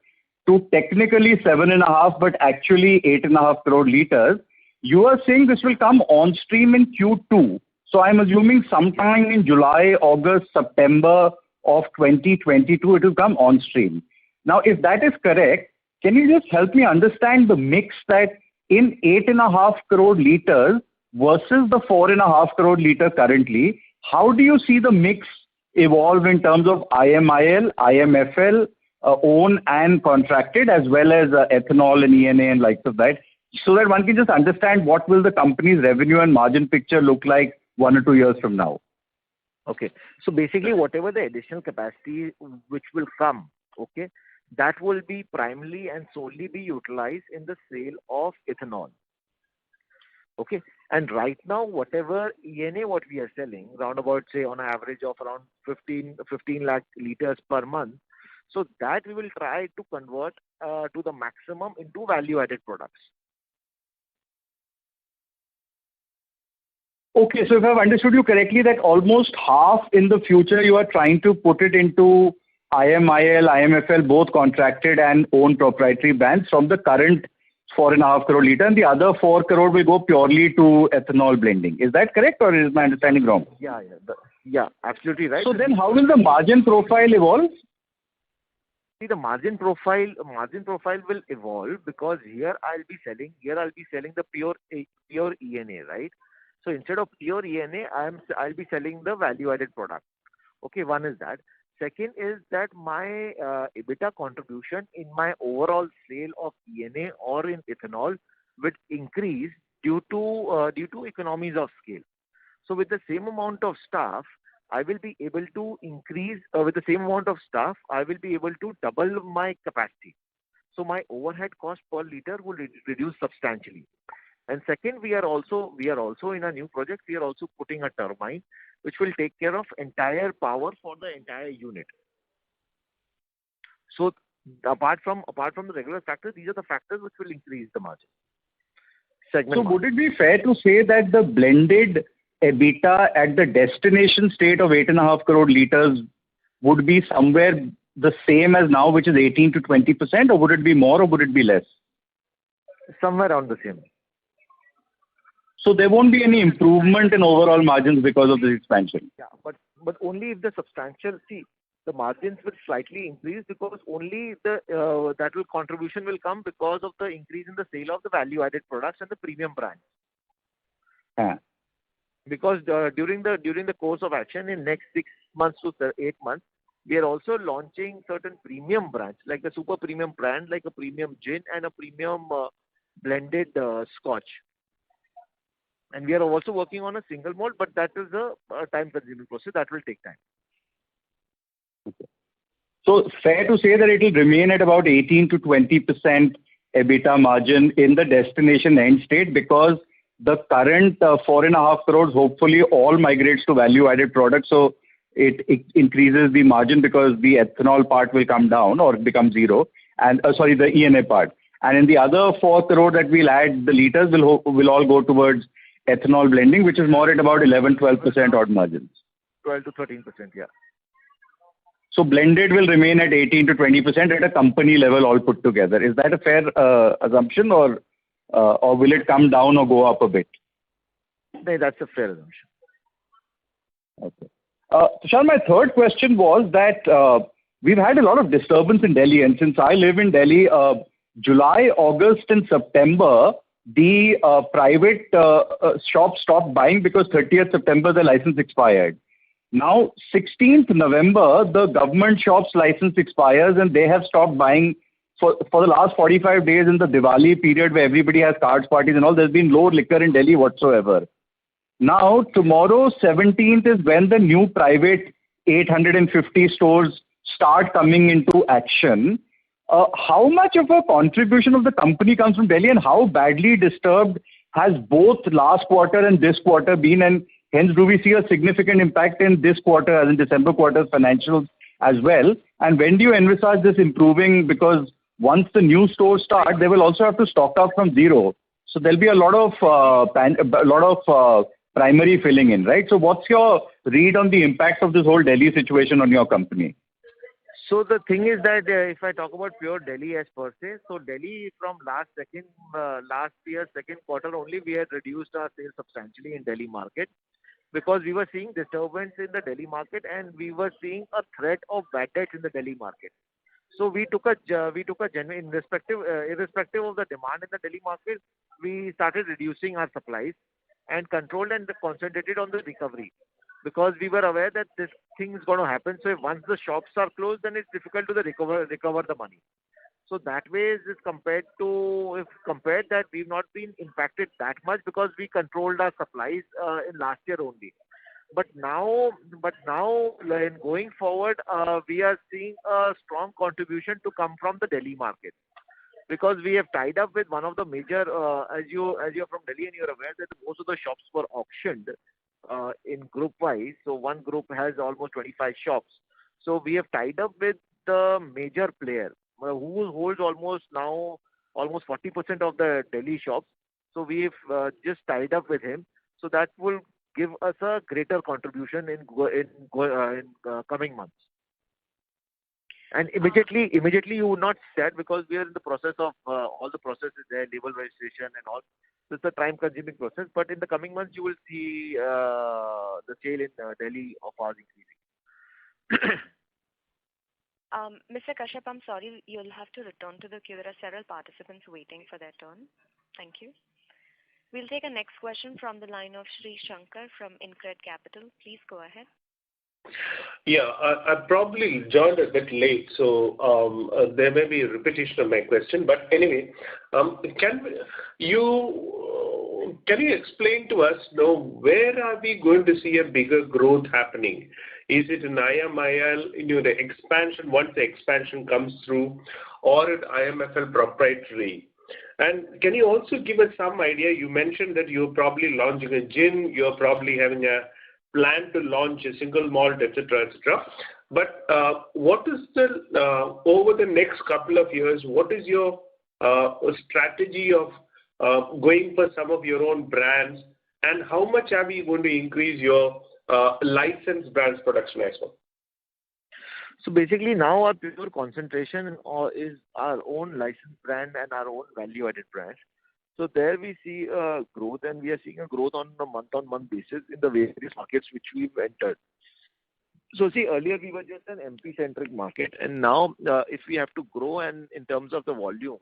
to technically 7.5, but actually 8.5 crore liters, you are saying this will come on stream in Q2. So I'm assuming sometime in July, August, September of 2022, it will come on stream. Now, if that is correct, can you just help me understand the mix that in 8.5 crore liters versus the 4.5 crore liter currently, how do you see the mix evolve in terms of IMIL, IMFL, own and contracted, as well as ethanol and ENA and likes of that, so that one can just understand what will the company's revenue and margin picture look like 1 or 2 years from now? Okay. So basically, whatever the additional capacity which will come, okay, that will be primarily and solely be utilized in the sale of ethanol. Okay. And right now, whatever ENA what we are selling, round about say on an average of around 15 lakh liters per month. So that we will try to convert to the maximum into value-added products. Okay, so if I've understood you correctly, that almost half in the future you are trying to put it into IMIL, IMFL, both contracted and own proprietary brands from the current 4.5 crore liter, and the other 4 crore will go purely to ethanol blending. Is that correct, or is my understanding wrong? Yeah, absolutely right. So then how will the margin profile evolve? See, the margin profile will evolve because here I'll be selling the pure ENA, right? So instead of pure ENA, I'll be selling the value-added product. Okay, one is that. Second is that my EBITDA contribution in my overall sale of ENA or in ethanol will increase due to economies of scale. So with the same amount of staff, I will be able to increase with the same amount of staff, I will be able to double my capacity. So my overhead cost per liter will reduce substantially. And second, we are also in a new project. We are also putting a turbine which will take care of entire power for the entire unit. So apart from the regular factors, these are the factors which will increase the margin. So would it be fair to say that the blended EBITDA at the destination state of 8.5 crore liters would be somewhere the same as now, which is 18 to 20%, or would it be more, or would it be less? Somewhere around the same. So there won't be any improvement in overall margins because of this expansion. Yeah, but only if the the margins will slightly increase because only the contribution will come because of the increase in the sale of the value-added products and the premium brands. Yeah. Because during the course of action in next 6 months to 8 months, we are also launching certain premium brands like the super premium brand, like a premium gin and a premium blended scotch. And we are also working on a single malt, but that is a time-consuming process. That will take time. Okay. So fair to say that it will remain at about 18 to 20% EBITDA margin in the destination end state because the current 4.5 crores hopefully all migrates to value-added products. So it increases the margin because the ethanol part will come down or become zero. And the ENA part. And in the other 4 crore that we'll add, the liters will all go towards ethanol blending, which is more at about 11-12% odd margins. 12 to 13%, yeah. So blended will remain at 18 to 20% at a company level all put together. Is that a fair assumption, or will it come down or go up a bit? No, that's a fair assumption. Okay. Tushar, my third question was that we've had a lot of disturbance in Delhi, and since I live in Delhi, July, August, and September, the private shops stopped buying because 30th September the license expired. Now, 16th November, the government shop's license expires and they have stopped buying for the last 45 days in the Diwali period where everybody has cards, parties and all. There's been no liquor in Delhi whatsoever. Now, tomorrow, 17th, is when the new private 850 stores start coming into action. How much of a contribution of the company comes from Delhi, and how badly disturbed has both last quarter and this quarter been, and hence do we see a significant impact in this quarter, as in December quarter's financials as well? And when do you envisage this improving? Because once the new stores start, they will also have to stock up from zero. So there'll be a lot of primary filling in, right? So what's your read on the impact of this whole Delhi situation on your company? So the thing is that if I talk about pure Delhi as per se, so Delhi from last year's second quarter only, we had reduced our sales substantially in Delhi market because we were seeing disturbance in the Delhi market and we were seeing a threat of bad debt in the Delhi market. So we took a genuine, irrespective of the demand in the Delhi market, we started reducing our supplies and controlled and concentrated on the recovery. Because we were aware that this thing is going to happen. So if once the shops are closed, then it's difficult to recover the money. So that way, if compared that, we've not been impacted that much because we controlled our supplies in last year only. But now, in going forward, we are seeing a strong contribution to come from the Delhi market, because we have tied up with one of the major, as you're from Delhi and you're aware that most of the shops were auctioned in group wise. So one group has almost 25 shops. So we have tied up with the major player who holds almost 40% of the Delhi shops. So we've just tied up with him. So that will give us a greater contribution in coming months. And immediately you would not start, because we are in the process of all the processes there, label registration and all. So it's a time-consuming process. But in the coming months, you will see the sale in Delhi of ours increasing. Mr. Kashyap, I'm sorry, you'll have to return to the queue. There are several participants waiting for their turn. Thank you. We'll take a next question from the line of Sri Shankar from InCred Capital. Please go ahead. Yeah, I probably joined a bit late, so there may be a repetition of my question. But anyway, can you explain to us now, where are we going to see a bigger growth happening? Is it in IMIL, the expansion, once the expansion comes through, or at IMFL proprietary? And can you also give us some idea? You mentioned that you're probably launching a gin, you're probably having a plan to launch a single malt, etc., etc. But what is the over the next couple of years? What is your strategy of going for some of your own brands, and how much are we going to increase your licensed brands production as well? So basically now our pure concentration is our own licensed brand and our own value-added brands. So there we see growth, and we are seeing a growth on a month-on-month basis in the various markets which we've entered. So see, earlier we were just an MP-centric market, and now if we have to grow and in terms of the volume,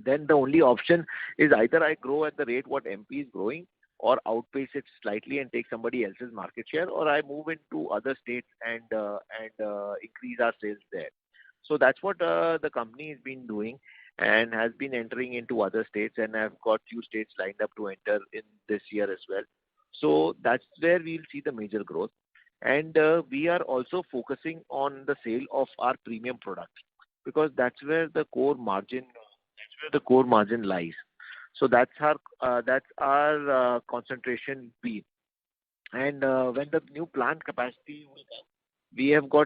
then the only option is either I grow at the rate what MP is growing, or outpace it slightly and take somebody else's market share, or I move into other states and increase our sales there. So that's what the company has been doing, and has been entering into other states, and I've got few states lined up to enter in this year as well. So that's where we'll see the major growth. And we are also focusing on the sale of our premium products, because that's where the core margin lies. So that's our concentration be. And when the new plant capacity will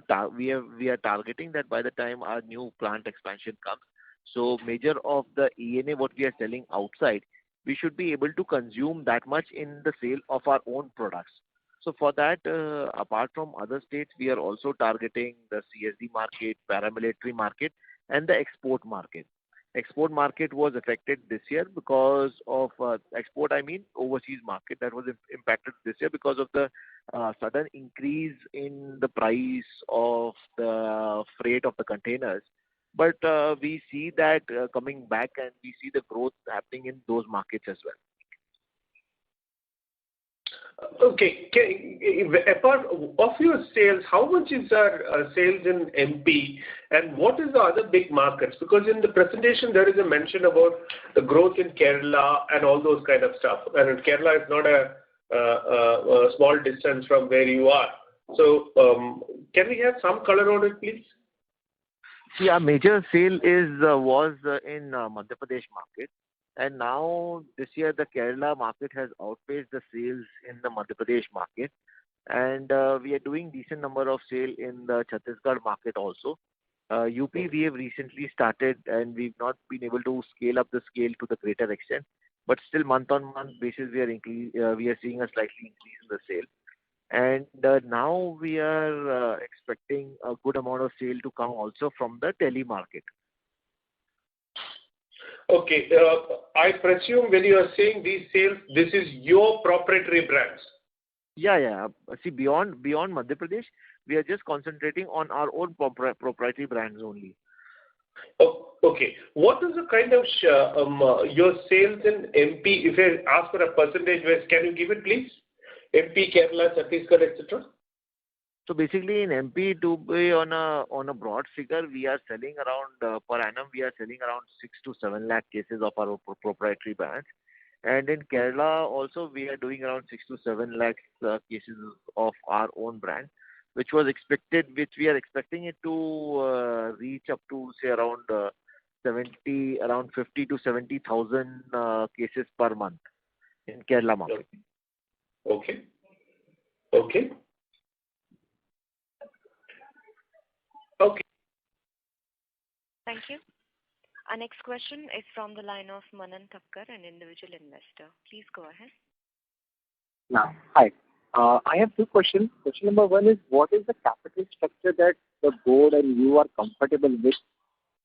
come, we are targeting that by the time our new plant expansion comes, so major of the ENA what we are selling outside, we should be able to consume that much in the sale of our own products. So for that, apart from other states, we are also targeting the CSD market, paramilitary market, and the export market. Export market was affected this year because of overseas market, that was impacted this year because of the sudden increase in the price of the freight of the containers. But we see that coming back, and we see the growth happening in those markets as well. Okay. Apart of your sales, how much is our sales in MP, and what is the other big markets? Because in the presentation there is a mention about the growth in Kerala and all those kind of stuff. And Kerala is not a small distance from where you are. So can we have some color on it, please? See, our major sale was in Madhya Pradesh market. And now this year the Kerala market has outpaced the sales in the Madhya Pradesh market, and we are doing decent number of sale in the Chhattisgarh market also. UP we have recently started, and we've not been able to scale up the scale to the greater extent, but still month on month basis we are seeing a slightly increase in the sale. And now we are expecting a good amount of sale to come also from the Delhi market. Okay. I presume when you are saying these sales, this is your proprietary brands. Yeah. See, beyond Madhya Pradesh, we are just concentrating on our own proprietary brands only. Oh, okay. What is the kind of your sales in MP? If I ask for a percentage, can you give it, please? MP, Kerala, Chhattisgarh, etc. So basically in MP, to be on a broad figure, we are selling around per annum, we are selling around 6 to 7 lakh cases of our proprietary brands. And in Kerala also, we are doing around 6 to 7 lakhs cases of our own brand, which we are expecting it to reach up to say around 50 to 70,000 cases per month in Kerala market. Okay. Okay. Okay. Thank you. Our next question is from the line of Manan Thakkar, an individual investor. Please go ahead. Yeah. Hi. I have two questions. Question number one is, what is the capital structure that the board and you are comfortable with,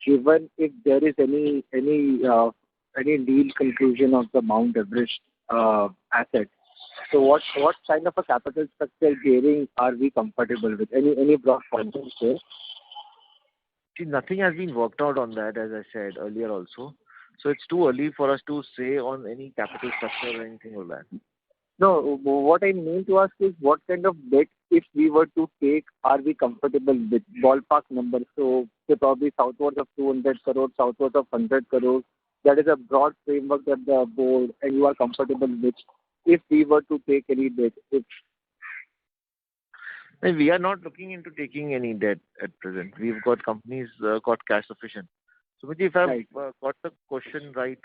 given if there is any deal conclusion of the Mount Everest asset? So what kind of a capital structure gearing are we comfortable with? Any broad pointers there? See, nothing has been worked out on that, as I said earlier also. So it's too early for us to say on any capital structure or anything like that. No, what I mean to ask is, what kind of debt, if we were to take, are we comfortable with? Ballpark number. So say probably southwards of 200 crores, southwards of 100 crores. That is a broad framework that the board and you are comfortable with, if we were to take any debt. We are not looking into taking any debt at present. We've got companies got cash sufficient. Sumit, if I've got the question right,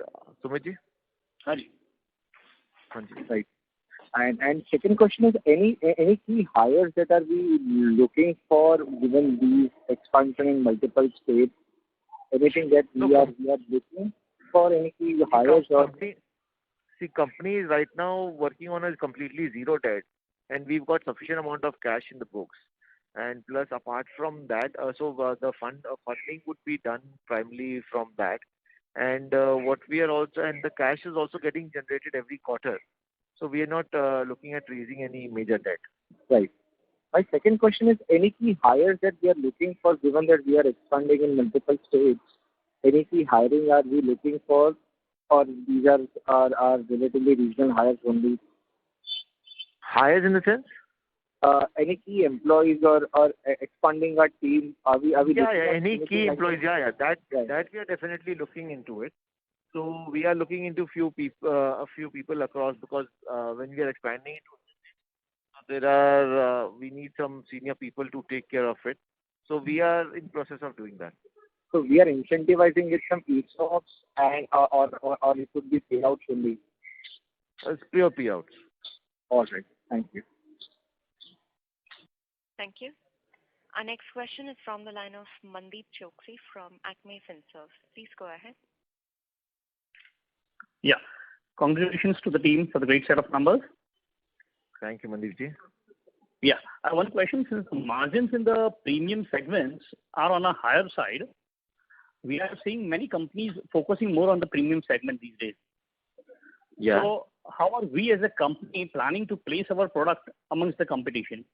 Sumit? Right. And second question is, any key hires that are we looking for, given these expansion in multiple states? Anything that we are looking for, any key hires? Company is right now working on a completely zero debt, and we've got sufficient amount of cash in the books. And plus, apart from that, the funding would be done primarily from that. And the cash is also getting generated every quarter. So we are not looking at raising any major debt. Right. My second question is, any key hires that we are looking for, given that we are expanding in multiple states? Any key hiring are we looking for, or these are relatively regional hires only? Hires in the sense? Any key employees or expanding our team? Are we any key employees? That we are definitely looking into it. So we are looking into a few people across, because when we are expanding it, we need some senior people to take care of it. So we are in process of doing that. So we are incentivizing with some ESOPs and or it could be payouts only. It's pure payouts. All right. Thank you. Thank you. Our next question is from the line of Mandeep Choksi from Acme Finserv. Please go ahead. Yeah. Congratulations to the team for the great set of numbers. Thank you, Mandeep ji. Yeah. I have one question. Since the margins in the premium segments are on a higher side, we are seeing many companies focusing more on the premium segment these days. Yeah. So how are we as a company planning to place our product amongst the competition?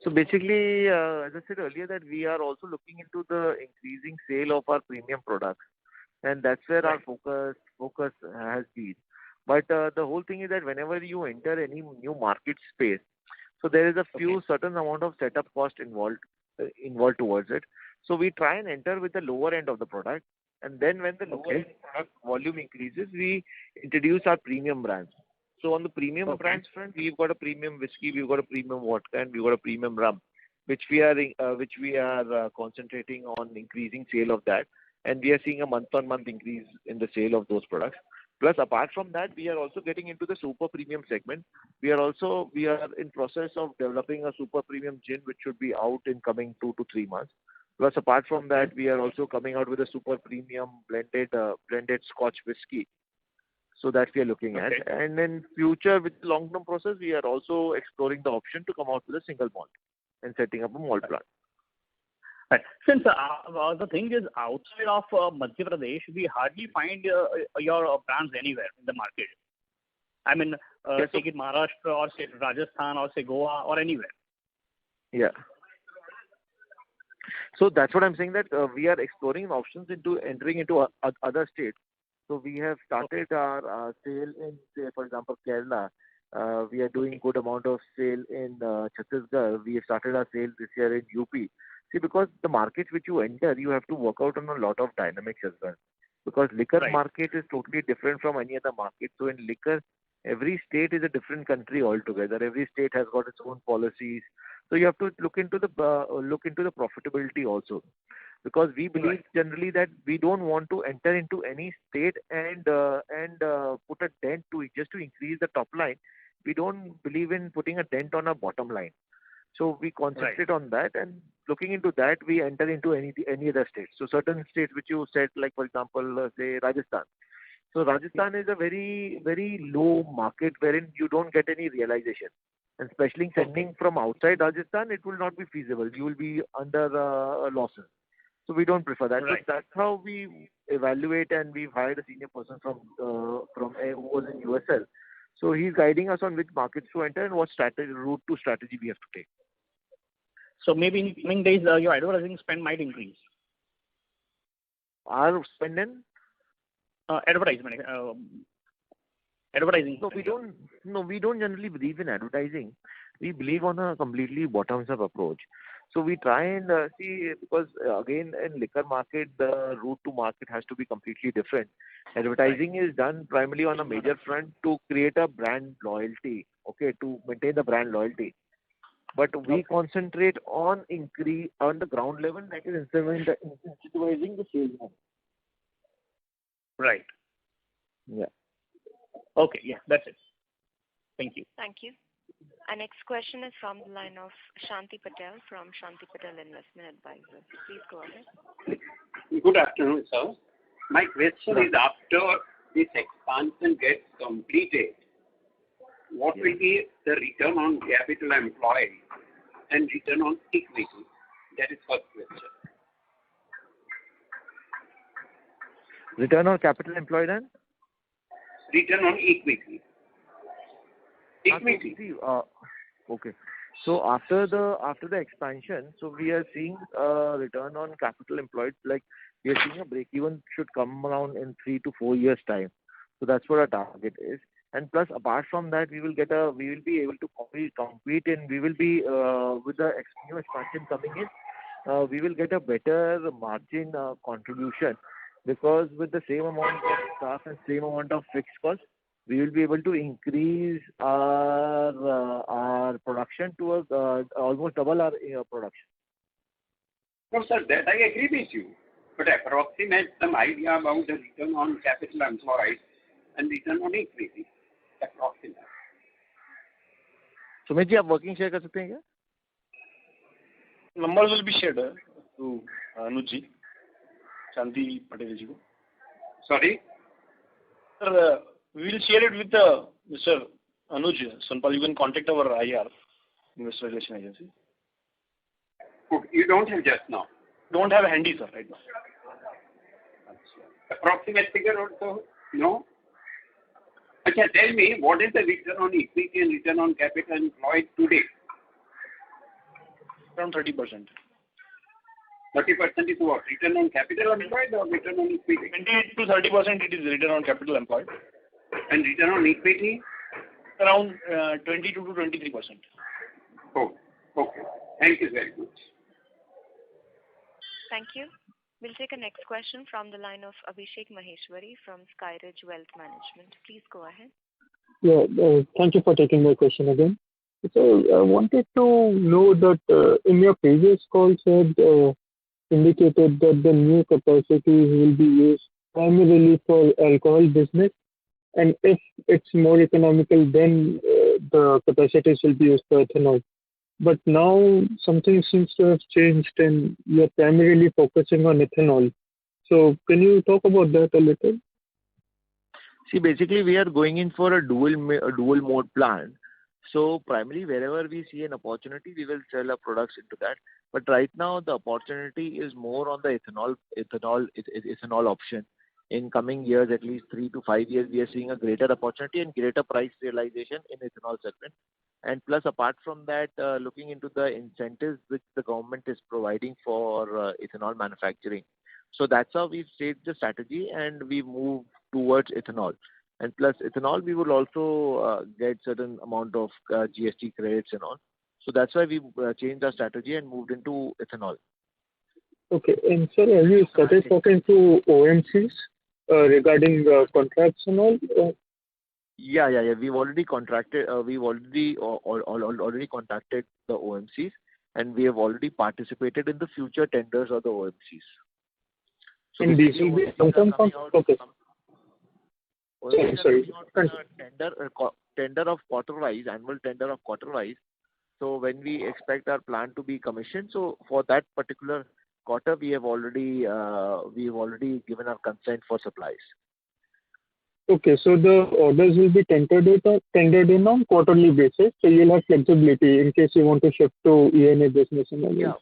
So basically, as I said earlier, that we are also looking into the increasing sale of our premium products, and that's where our focus has been. But the whole thing is that whenever you enter any new market space, so there is a certain amount of setup cost involved towards it. So we try and enter with the lower end of the product, and then when the lower end product volume increases, we introduce our premium brands. So on the premium brands front, we've got a premium whiskey, we've got a premium vodka, and we've got a premium rum, which we are concentrating on increasing sale of that, and we are seeing a month-on-month increase in the sale of those products. Plus, apart from that, we are also getting into the super premium segment. We are in process of developing a super premium gin, which should be out in coming 2 to 3 months. Plus, apart from that, we are also coming out with a super premium blended Scotch whiskey. So that we are looking at. And in future, with the long-term process, we are also exploring the option to come out with a single malt and setting up a malt plant. Right. Since the thing is, outside of Madhya Pradesh, we hardly find your brands anywhere in the market. I mean, take it Maharashtra or say Rajasthan or say Goa or anywhere. Yeah. So that's what I'm saying, that we are exploring options into entering into other states. So we have started our sale in, say, for example, Kerala. We are doing good amount of sale in Chhattisgarh. We have started our sale this year in UP. See, because the markets which you enter, you have to work out on a lot of dynamics as well. because liquor Right. market is totally different from any other market. So in liquor, every state is a different country altogether. Every state has got its own policies. So you have to look into the profitability also, because we believe generally that we don't want to enter into any state and put a dent to it just to increase the top line. We don't believe in putting a dent on our bottom line. So we concentrate on that, and looking into that, we enter into any other states. So certain states which you said, like for example, say Rajasthan. So Rajasthan is a very, very low market wherein you don't get any realization. And especially sending from outside Rajasthan, it will not be feasible. You will be under losses. So we don't prefer that. Right. So that's how we evaluate, and we've hired a senior person from who was in USL. So he's guiding us on which markets to enter and what route to strategy we have to take. So maybe in coming days, your advertising spend might increase. Our spend in Advertising. we don't generally believe in advertising. We believe on a completely bottoms-up approach. So we try and see, because again in liquor market, the route to market has to be completely different. Advertising is done primarily on a major front to create a brand loyalty, to maintain the brand loyalty. But we concentrate on increase on the ground level, that is incentivizing the salesman. Right. Yeah. Okay. Yeah, that's it. Thank you. Thank you. Our next question is from the line of Shanti Patel from Shanti Patel Investment Advisors. Please go ahead. Good afternoon, sir. My question is, after this expansion gets completed, what will be the return on capital employed and return on equity? That is first question. Return on capital employed and? Return on equity. Equity. Okay. So after the expansion, so we are seeing return on capital employed, like we are seeing a break even should come around in 3 to 4 years time. So that's what our target is. And plus, apart from that, we will be able to compete, and we will be with the new expansion coming in, we will get a better margin contribution, because with the same amount of staff and same amount of fixed cost, we will be able to increase our production to almost double our production. No, sir, that I agree with you. But approximate some idea about the return on capital employed and return on equity. Approximate. Sumit ji, आप working share कर सकते हैं क्या? Numbers will be shared to Anuj ji, Shanti Patel ji. Sorry? Sir, we will share it with Mr. Anuj Sonpal. You can contact our IR, Investor Relation Agency. Good. You don't have just now? Don't have handy, sir, right now. Approximate figure also? No? Okay, tell me, what is the return on equity and return on capital employed today? Around 30%. 30% is what? Return on capital employed or return on equity? 28 to 30% it is return on capital employed. And return on equity? Around 22 to 23%. Oh, okay. Thank you very much. Thank you. We'll take a next question from the line of Abhishek Maheshwari from Skyridge Wealth Management. Please go ahead. Yeah, thank you for taking my question again. So I wanted to know that in your previous calls you had indicated that the new capacities will be used primarily for alcohol business, and if it's more economical, then the capacities will be used for ethanol. But now something seems to have changed, and you're primarily focusing on ethanol. So can you talk about that a little? See, basically, we are going in for a dual mode plant. So primarily, wherever we see an opportunity, we will sell our products into that. But right now, the opportunity is more on the ethanol option. In coming years, at least 3 to 5 years, we are seeing a greater opportunity and greater price realization in ethanol segment. And plus, apart from that, looking into the incentives which the government is providing for ethanol manufacturing. So that's how we've staged the strategy, and we move towards ethanol. And plus ethanol, we will also get certain amount of GST credits and all. So that's why we changed our strategy and moved into ethanol. Okay. And sir, have you started talking to OMCs? regarding contracts and all? Yeah. We've already contracted. We've already contacted the OMCs, and we have already participated in the future tenders of the OMCs. So and these will be long-term contracts? Okay. Sorry. Tender of quarter-wise, annual tender of quarter-wise. So when we expect our plant to be commissioned, so for that particular quarter, we have already given our consent for supplies. Okay, so the orders will be tendered in on quarterly basis, so you'll have flexibility in case you want to shift to ENA business and all.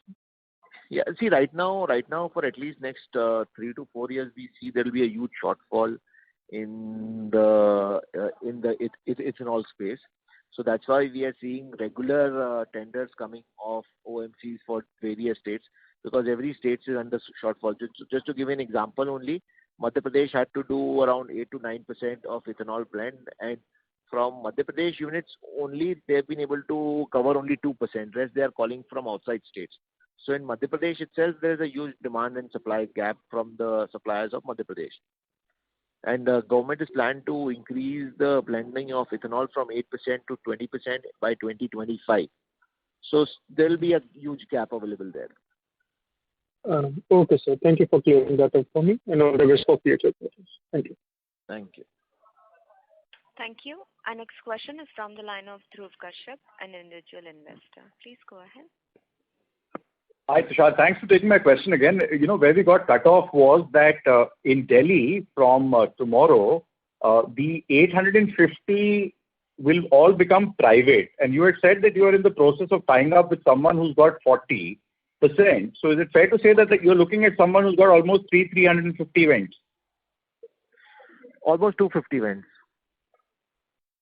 Yeah. See, right now, for at least next 3 to 4 years, we see there will be a huge shortfall in the ethanol space. So that's why we are seeing regular tenders coming off OMCs for various states, because every state is under shortfall. Just to give an example only, Madhya Pradesh had to do around 8 to 9% of ethanol blend, and from Madhya Pradesh units only, they've been able to cover only 2%. Rest they are calling from outside states. So in Madhya Pradesh itself, there is a huge demand and supply gap from the suppliers of Madhya Pradesh. And the government is planned to increase the blending of ethanol from 8% to 20% by 2025. So there will be a huge gap available there. Okay, sir. Thank you for clearing that up for me, and all the best for future questions. Thank you. Thank you. Thank you. Our next question is from the line of Dhruv Kashyap, an individual investor. Please go ahead. Hi, Tushar. Thanks for taking my question again. Where we got cut off was that in Delhi from tomorrow, the 850 will all become private. And you had said that you are in the process of tying up with someone who's got 40%. So is it fair to say that you're looking at someone who's got almost 350 vents? Almost 250 vents.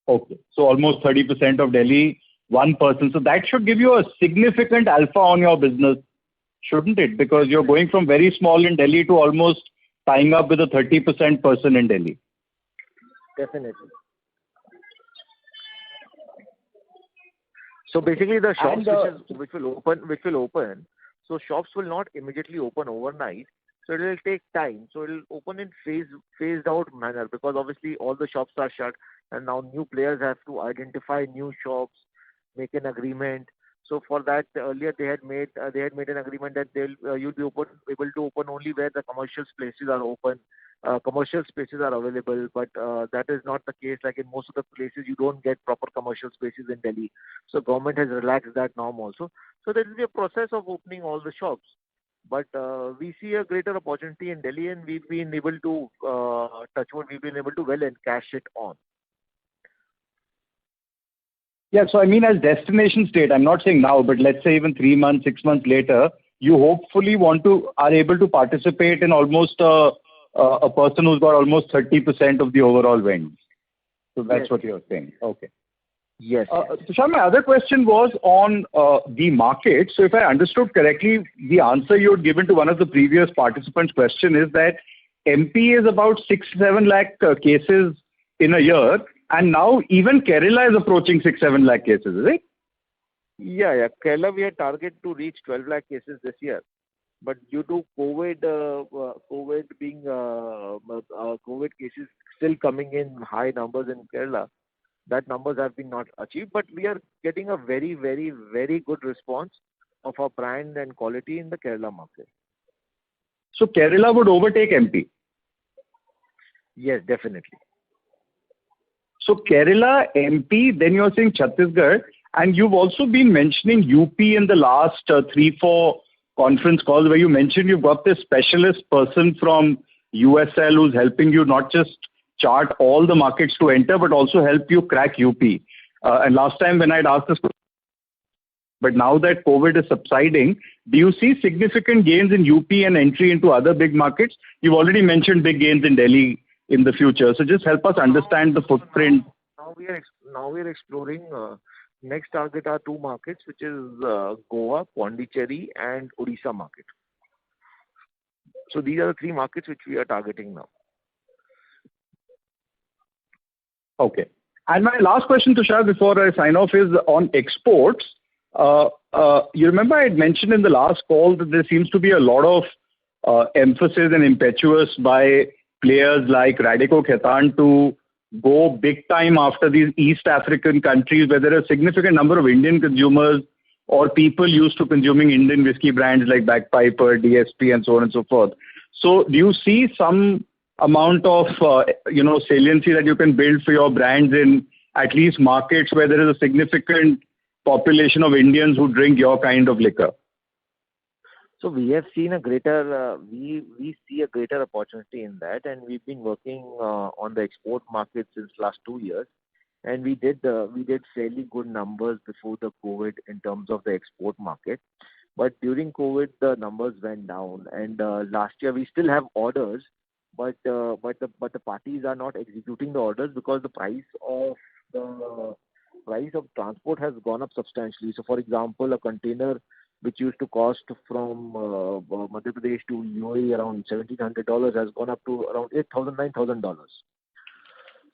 Okay. So almost 30% of Delhi, one person. So that should give you a significant alpha on your business, shouldn't it? Because you're going from very small in Delhi to almost tying up with a 30% person in Delhi. Definitely. So basically the shops which will open, so shops will not immediately open overnight. So it will take time. So it will open in phased out manner, because obviously all the shops are shut and now new players have to identify new shops, make an agreement. So for that, earlier they had made an agreement that you'll be able to open only where the commercial spaces are open, commercial spaces are available. But that is not the case. Like in most of the places, you don't get proper commercial spaces in Delhi. So government has relaxed that norm also. So there will be a process of opening all the shops. But we see a greater opportunity in Delhi, and we've been able to we've been able to well encash it on. Yeah, so I mean as destination state, I'm not saying now, but let's say even 3 months, 6 months later, you hopefully are able to participate in almost a person who's got almost 30% of the overall vends. So that's what you're saying. Okay. Yes. Tushar, my other question was on the market. So if I understood correctly, the answer you had given to one of the previous participants' question is that MP is about 6-7 lakh cases in a year. And now even Kerala is approaching 6-7 lakh cases, is it? Yeah. Kerala, we had target to reach 12 lakh cases this year. But due to COVID cases still coming in high numbers in Kerala, that numbers have been not achieved. But we are getting a very, very, very good response of our brand and quality in the Kerala market. So Kerala would overtake MP? Yes, definitely. So Kerala, MP, then you're saying Chhattisgarh, and you've also been mentioning UP in the last 3-4 conference calls, where you mentioned you've got this specialist person from USL who's helping you not just chart all the markets to enter, but also help you crack UP. And last time when I'd asked this question, but now that COVID is subsiding, do you see significant gains in UP and entry into other big markets? You've already mentioned big gains in Delhi in the future. So just help us understand the footprint. Now we are exploring. Next target are 2 markets, which is Goa, Pondicherry, and Odisha market. So these are the 3 markets which we are targeting now. Okay. And my last question, Tushar, before I sign off, is on exports. You remember I had mentioned in the last call that there seems to be a lot of emphasis and impetus by players like Radico Khaitan to go big time after these East African countries where there are a significant number of Indian consumers or people used to consuming Indian whiskey brands like Bagpiper, DSP, and so on and so forth. So do you see some amount of saliency that you can build for your brands in at least markets where there is a significant population of Indians who drink your kind of liquor? So we have seen a greater, we see a greater opportunity in that, and we've been working on the export market since last 2 years, and we did fairly good numbers before the COVID in terms of the export market. But during COVID, the numbers went down, and last year we still have orders, but the parties are not executing the orders because the price of transport has gone up substantially. So, for example, a container which used to cost from Madhya Pradesh to UAE around $1,700 has gone up to around $8,000, $9,000.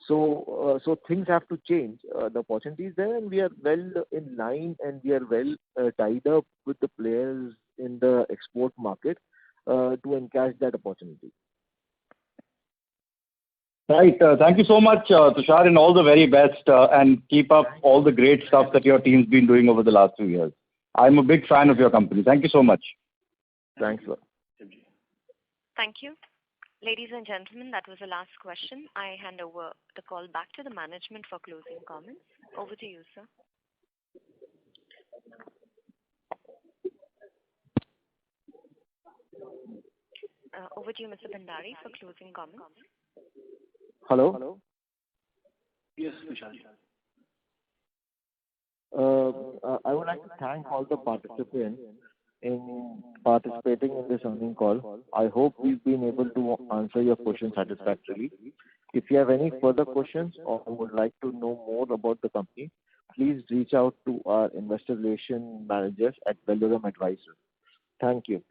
So things have to change. The opportunity is there, and we are well in line, and we are well tied up with the players in the export market to encash that opportunity. Right. Thank you so much, Tushar, and all the very best, and keep up all the great stuff that your team's been doing over the last 2 years. I'm a big fan of your company. Thank you so much. Thanks, sir. Thank you. Ladies and gentlemen, that was the last question. I hand over the call back to the management for closing comments. Over to you, sir. Over to you, Mr. Bhandari, for closing comments. Hello? Yes, Vishal. I would like to thank all the participants in participating in this earnings call. I hope we've been able to answer your questions satisfactorily. If you have any further questions or would like to know more about the company, please reach out to our investor relation managers at Valorem Advisors. Thank you.